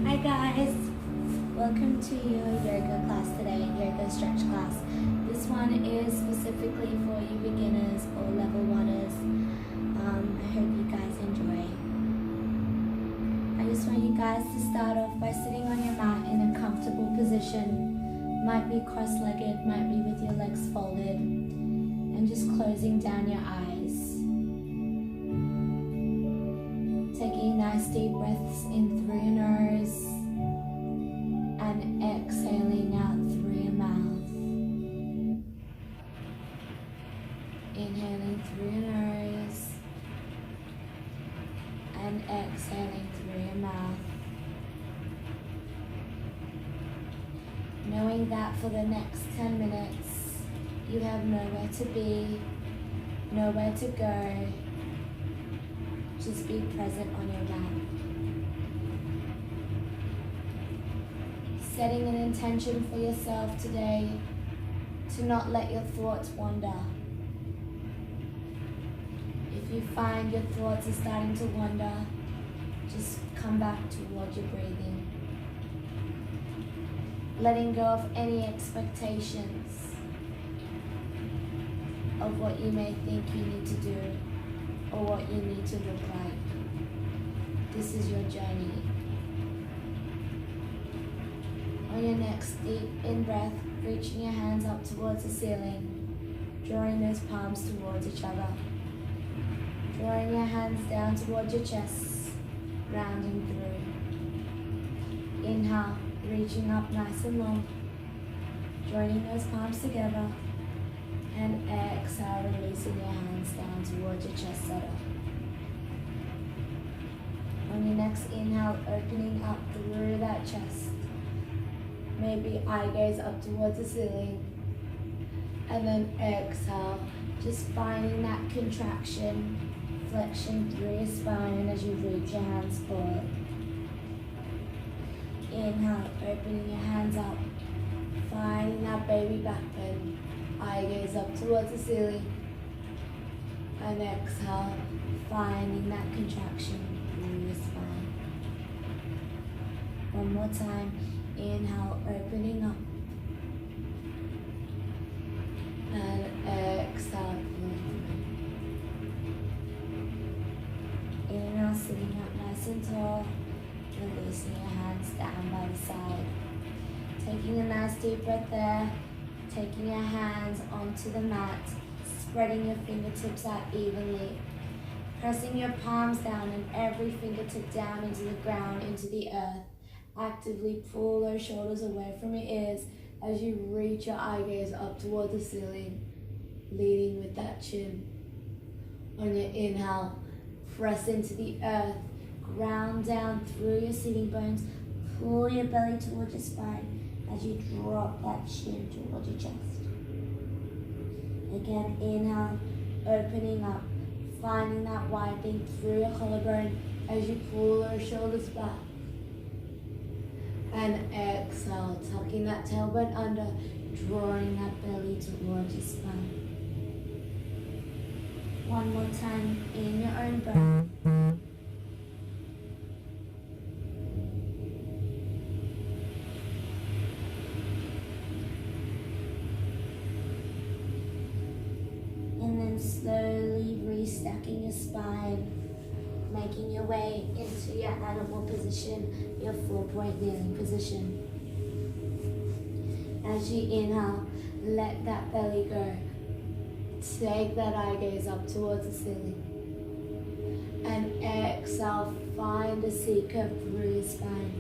Hi guys, welcome to your yoga class today, yoga stretch class. This one is specifically for you beginners or level oneers. I hope you guys enjoy. I just want you guys to start off by sitting on your mat in a comfortable position. Might be cross-legged, might be with your legs folded, and just closing down your eyes. Taking nice deep breaths in through your nose and exhaling out through your mouth. Inhaling through your nose and exhaling through your mouth. Knowing that for the next 10 minutes you have nowhere to be, nowhere to go. Just be present on your mat. Setting an intention for yourself today to not let your thoughts wander. If you find your thoughts are starting to wander, just come back towards your breathing. Letting go of any expectations of what you may think you need to do or what you need to look like. This is your journey. On your next deep in-breath, reaching your hands up towards the ceiling, drawing those palms towards each other. Drawing your hands down towards your chest, rounding through. Inhale, reaching up nice and long, joining those palms together. And exhale, releasing your hands down towards your chest center. On your next inhale, opening up through that chest. Maybe eye gaze up towards the ceiling. And then exhale, just finding that contraction, flexion through your spine as you reach your hands forward. Inhale, opening your hands up, finding that baby back bend. Eye gaze up towards the ceiling. And exhale, finding that contraction through your spine. One more time. Inhale, opening up. And exhale, inhale, sitting up nice and tall. Releasing your hands down by the side. Taking a nice deep breath there. Taking your hands onto the mat, spreading your fingertips out evenly, pressing your palms down and every fingertip down into the ground, into the earth. Actively pull those shoulders away from your ears as you reach your eye gaze up towards the ceiling, leading with that chin. On your inhale, press into the earth, ground down through your sitting bones, pull your belly towards your spine, as you drop that chin towards your chest. Again, inhale, opening up, finding that widening through your collarbone as you pull those shoulders back. And exhale, tucking that tailbone under, drawing that belly towards your spine. One more time in your own breath. Slowly restacking your spine, making your way into your animal position, your 4-point kneeling position. As you inhale, let that belly go. Take that eye gaze up towards the ceiling. And exhale, find a C curve through your spine,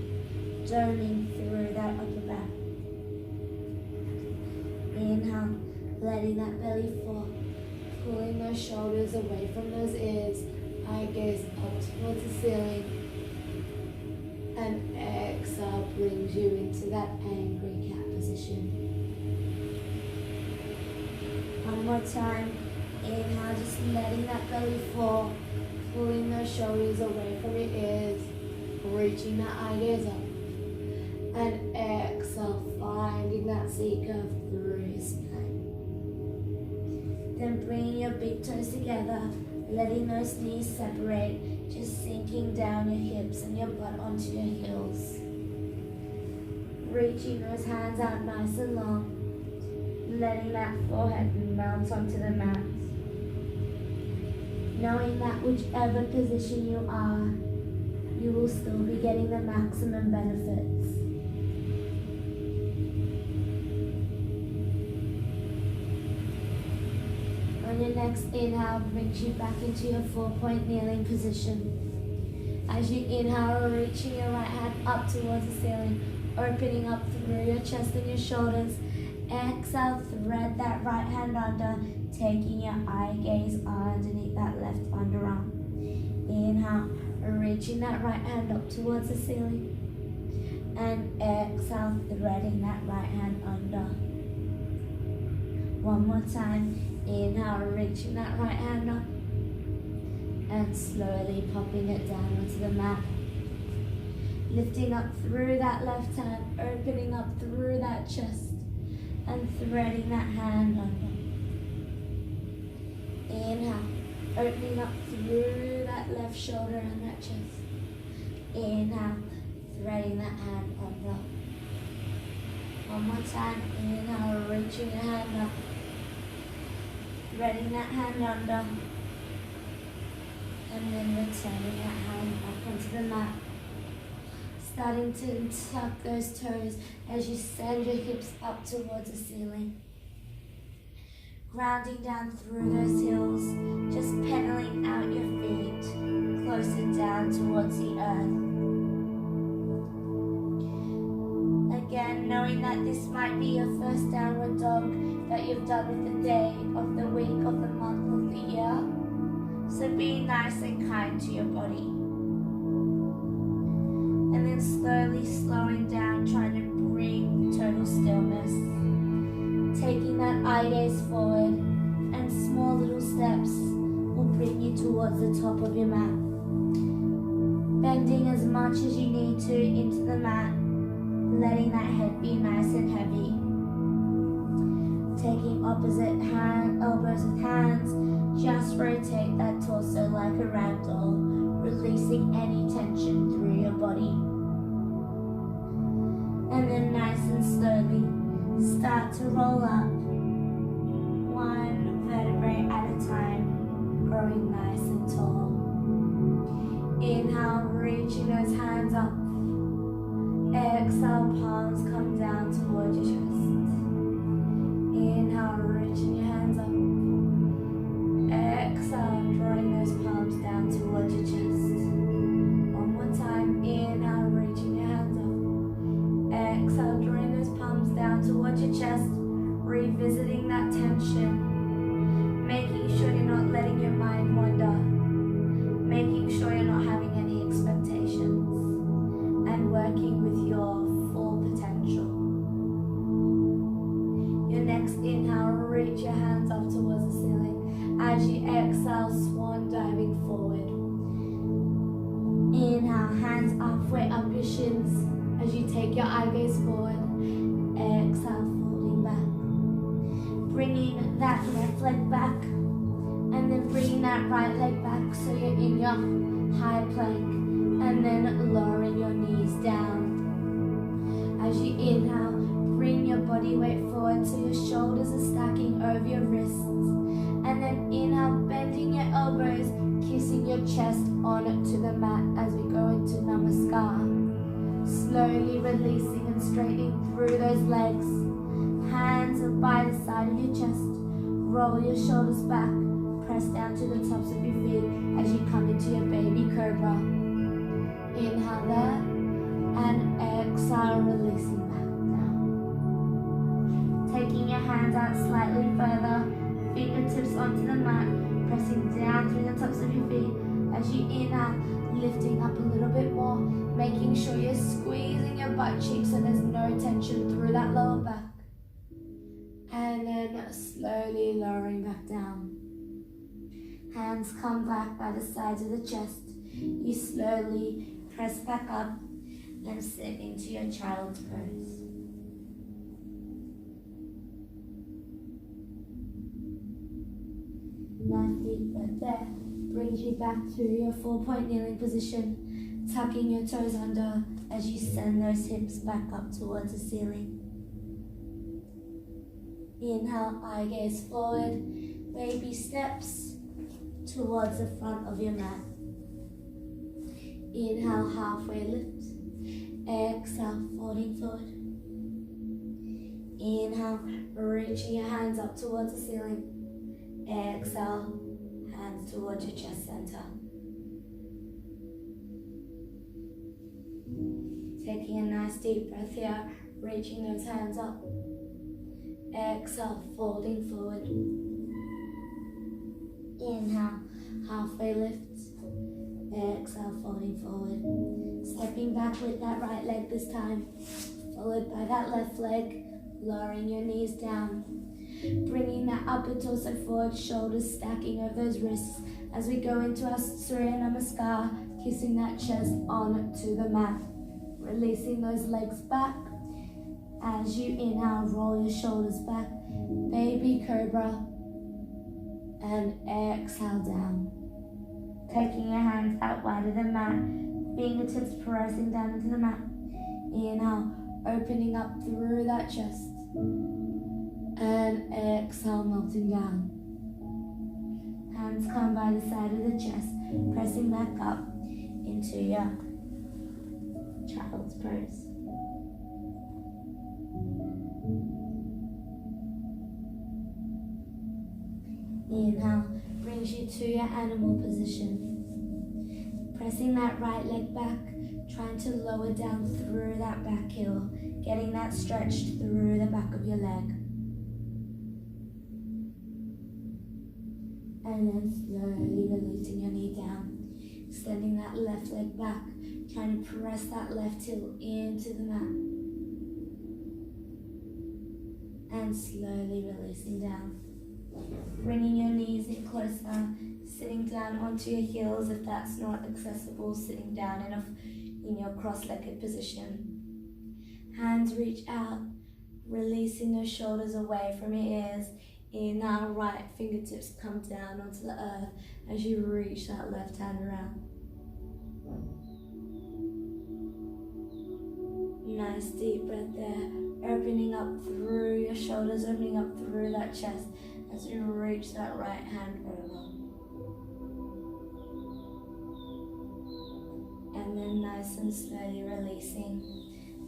doming through that upper back. Inhale, letting that belly fall. Pulling those shoulders away from those ears, eye gaze up towards the ceiling, and exhale brings you into that angry cat position. One more time, inhale, just letting that belly fall, pulling those shoulders away from your ears, reaching that eye gaze up, and exhale, finding that C curve through your spine. Then bringing your big toes together, letting those knees separate, just sinking down your hips and your butt onto your heels. Reaching those hands out nice and long. Letting that forehead mount onto the mat. Knowing that whichever position you are, you will still be getting the maximum benefits. On your next inhale, brings you back into your 4-point kneeling position. As you inhale, reaching your right hand up towards the ceiling, opening up through your chest and your shoulders. Exhale, thread that right hand under, taking your eye gaze underneath that left underarm. Inhale, reaching that right hand up towards the ceiling. And exhale, threading that right hand under. One more time. Inhale, reaching that right hand up. And slowly popping it down onto the mat. Lifting up through that left hand, opening up through that chest. And threading that hand under. Inhale, opening up through that left shoulder and that chest. Inhale, threading that hand under. One more time. Inhale, reaching your hand up. Threading that hand under. And then returning that hand back onto the mat. Starting to tuck those toes as you send your hips up towards the ceiling. Grounding down through those heels, just pedaling out your feet closer down towards the earth. Again, knowing that this might be your first downward dog that you've done with the day, of the week, of the month, of the year. So be nice and kind to your body. And then slowly slowing down, trying to bring total stillness. Taking that eye gaze forward, and small little steps will bring you towards the top of your mat. Bending as much as you need to into the mat, letting that head be nice and heavy. Taking opposite elbows with hands, just rotate that torso like a ragdoll, releasing any tension through your body. And then nice and slowly, start to roll up, one vertebrae at a time, growing nice and tall. Inhale, reaching those hands up. Exhale, palms come down towards your chest. Inhale, reaching your hands up. Exhale, drawing those palms down towards your chest. One more time. Inhale, reaching your hands up. Exhale, drawing those palms down towards your chest. Revisiting that tension. Making sure you're not letting your mind wander. Making sure you're not having any expectations. And working with your full potential. Your next inhale, reach your hands up towards the ceiling. As you exhale, swan diving forward. Inhale, hands halfway up your shins as you take your eye gaze forward. Exhale, folding back. Bringing that left leg back. And then bringing that right leg back so you're in your high plank. And then lowering your knees down. As you inhale, bring your body weight forward so your shoulders are stacking over your wrists. And then inhale, bending your elbows, kissing your chest onto the mat as we go into Namaskar. Slowly releasing and straightening through those legs. Hands are by the side of your chest. Roll your shoulders back. Press down to the tops of your feet as you come into your baby cobra. Inhale there, and exhale, releasing back down. Taking your hands out slightly further, fingertips onto the mat, pressing down through the tops of your feet. As you inhale, lifting up a little bit more, making sure you're squeezing your butt cheeks so there's no tension through that lower back. And then slowly lowering back down. Hands come back by the sides of the chest. You slowly press back up and sit into your child's pose. Nice deep breath there. Brings you back to your 4-point kneeling position. Tucking your toes under, as you send those hips back up towards the ceiling. Inhale, eye gaze forward, baby steps towards the front of your mat. Inhale, halfway lift. Exhale, folding forward. Inhale, reaching your hands up towards the ceiling. Exhale, hands towards your chest center. Taking a nice deep breath here, reaching those hands up. Exhale, folding forward. Inhale, halfway lift. Exhale, folding forward. Stepping back with that right leg this time, followed by that left leg, lowering your knees down. Bringing that upper torso forward, shoulders stacking over those wrists as we go into our Surya Namaskar, kissing that chest onto the mat. Releasing those legs back. As you inhale, roll your shoulders back, baby cobra, and exhale down. Taking your hands out wide of the mat, fingertips pressing down into the mat. Inhale, opening up through that chest, and exhale, melting down. Hands come by the side of the chest, pressing back up into your child's pose. Inhale, brings you to your animal position. Pressing that right leg back, trying to lower down through that back heel, getting that stretched through the back of your leg. And then slowly releasing your knee down, extending that left leg back, trying to press that left heel into the mat. And slowly releasing down. Bringing your knees in closer, sitting down onto your heels if that's not accessible, sitting down in your cross-legged position. Hands reach out, releasing those shoulders away from your ears. Inhale, right fingertips come down onto the earth as you reach that left hand around. Nice deep breath there, opening up through your shoulders, opening up through that chest as you reach that right hand over. And then nice and slowly releasing,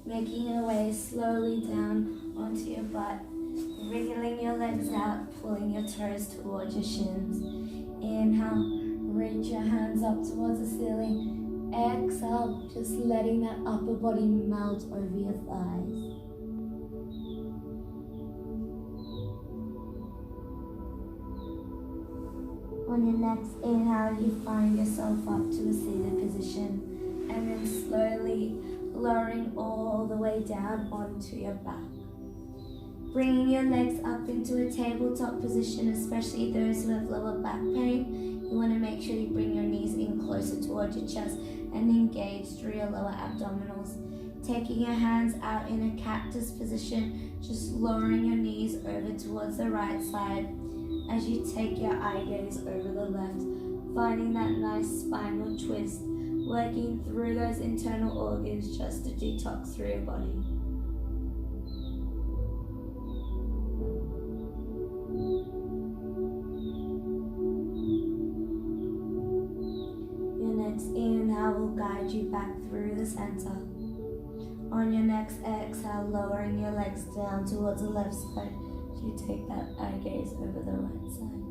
making your way slowly down onto your butt, wriggling your legs out, pulling your toes towards your shins. Inhale, reach your hands up towards the ceiling. Exhale, just letting that upper body melt over your thighs. On your next inhale, you find yourself up to a seated position, and then slowly lowering all the way down onto your back. Bringing your legs up into a tabletop position, especially those who have lower back pain. You want to make sure you bring your knees in closer towards your chest and engage through your lower abdominals. Taking your hands out in a cactus position, just lowering your knees over towards the right side as you take your eye gaze over the left, finding that nice spinal twist, working through those internal organs just to detox through your body. Inhale will guide you back through the center. On your next exhale, lowering your legs down towards the left side as you take that eye gaze over the right side.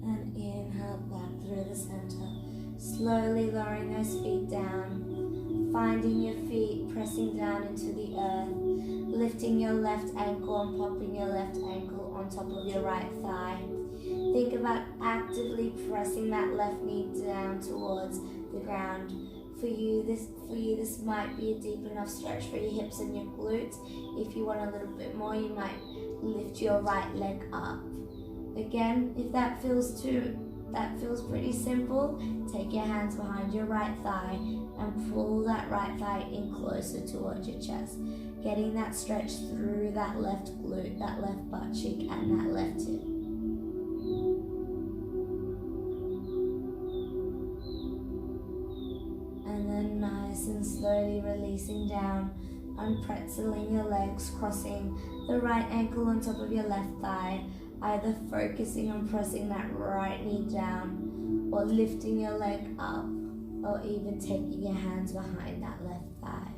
And inhale back through the center. Slowly lowering those feet down, finding your feet pressing down into the earth. Lifting your left ankle and popping your left ankle on top of your right thigh. Think about actively pressing that left knee down towards the ground. For you, this might be a deep enough stretch for your hips and your glutes. If you want a little bit more, you might lift your right leg up. Again, if that feels pretty simple, take your hands behind your right thigh and pull that right thigh in closer towards your chest. getting that stretch through that left glute, that left butt cheek, and that left hip. And then nice and slowly releasing down, unpretzeling your legs, crossing the right ankle on top of your left thigh, either focusing on pressing that right knee down or lifting your leg up, or even taking your hands behind that left thigh.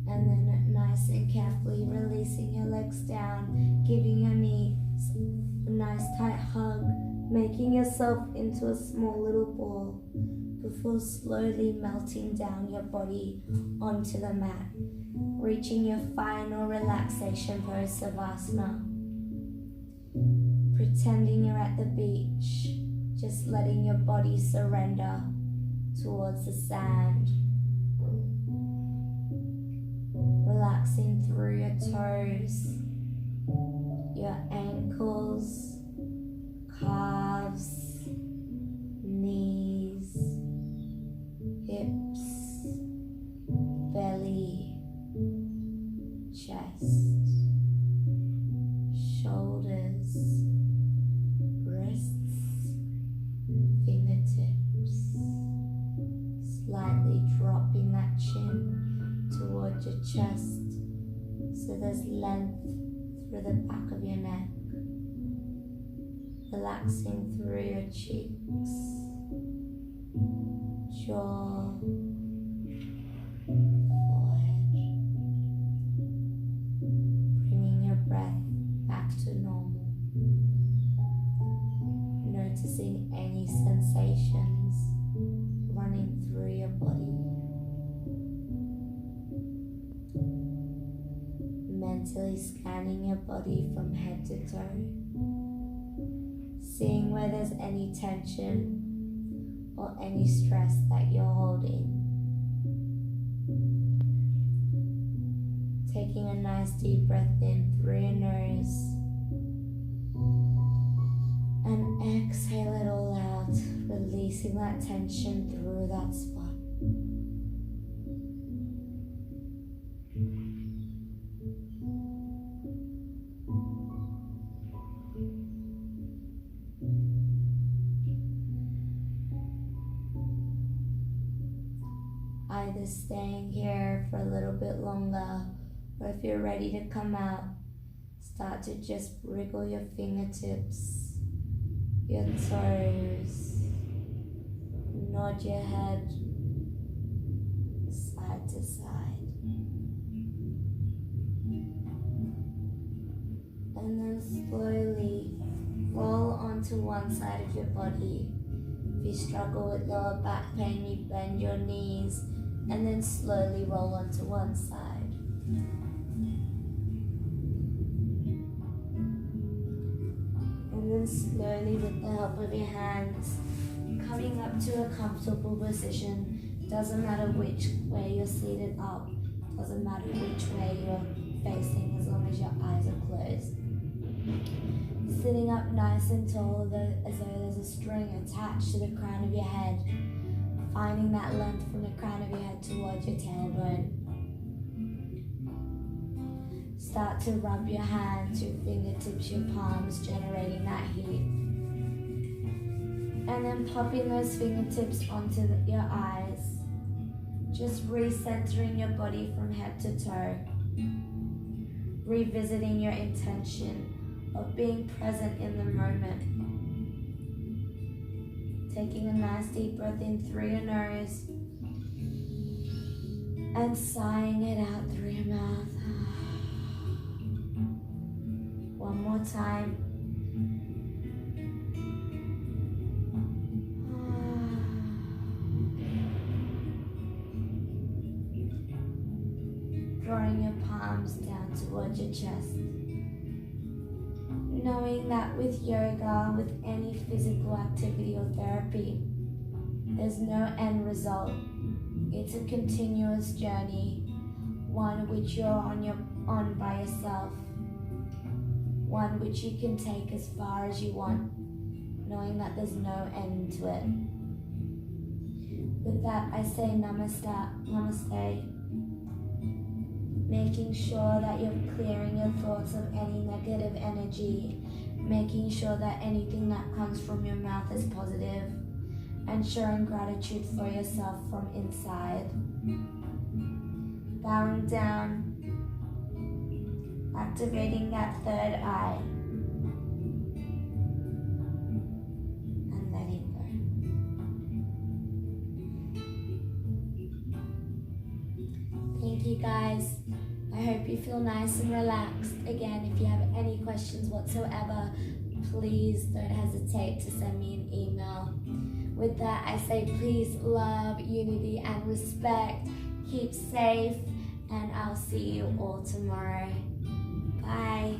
And then nice and carefully releasing your legs down, giving your knees a nice tight hug, making yourself into a small little ball before slowly melting down your body onto the mat, reaching your final relaxation pose, Savasana. Pretending you're at the beach, just letting your body surrender towards the sand. Relaxing through your toes, your ankles, calves, knees, hips, belly, chest, shoulders, wrists, fingertips, slightly dropping that chin towards your chest so there's length through the back of your neck. Relaxing through your cheeks, jaw, forehead. Bringing your breath back to normal. Noticing any sensations running through your body. Mentally scanning your body from head to toe, seeing where there's any tension or any stress that you're holding. Taking a nice deep breath in through your nose and exhale it all out, releasing that tension through that spot. Either staying here for a little bit longer, or if you're ready to come out, start to just wriggle your fingertips, your toes, nod your head side to side, and then slowly roll onto one side of your body. If you struggle with lower back pain, you bend your knees and then slowly roll onto one side. And then slowly, with the help of your hands, coming up to a comfortable position. Doesn't matter which way you're seated up, doesn't matter which way you're facing, as long as your eyes are closed. Sitting up nice and tall, as though there's a string attached to the crown of your head, finding that length from the crown of your head towards your tailbone. Start to rub your hands, your fingertips, your palms, generating that heat. And then popping those fingertips onto your eyes, just recentering your body from head to toe, revisiting your intention of being present in the moment. Taking a nice deep breath in through your nose and sighing it out through your mouth. One more time. Drawing your palms down towards your chest. Knowing that with yoga, with any physical activity or therapy, there's no end result. It's a continuous journey, one which you're on by yourself, one which you can take as far as you want. knowing that there's no end to it. With that, I say namaste, making sure that you're clearing your thoughts of any negative energy, making sure that anything that comes from your mouth is positive, and showing gratitude for yourself from inside. Bowing down, activating that third eye, and letting go. Thank you guys. I hope you feel nice and relaxed. Again, if you have any questions whatsoever, please don't hesitate to send me an email. With that, I say please love, unity, and respect. Keep safe, and I'll see you all tomorrow. Bye.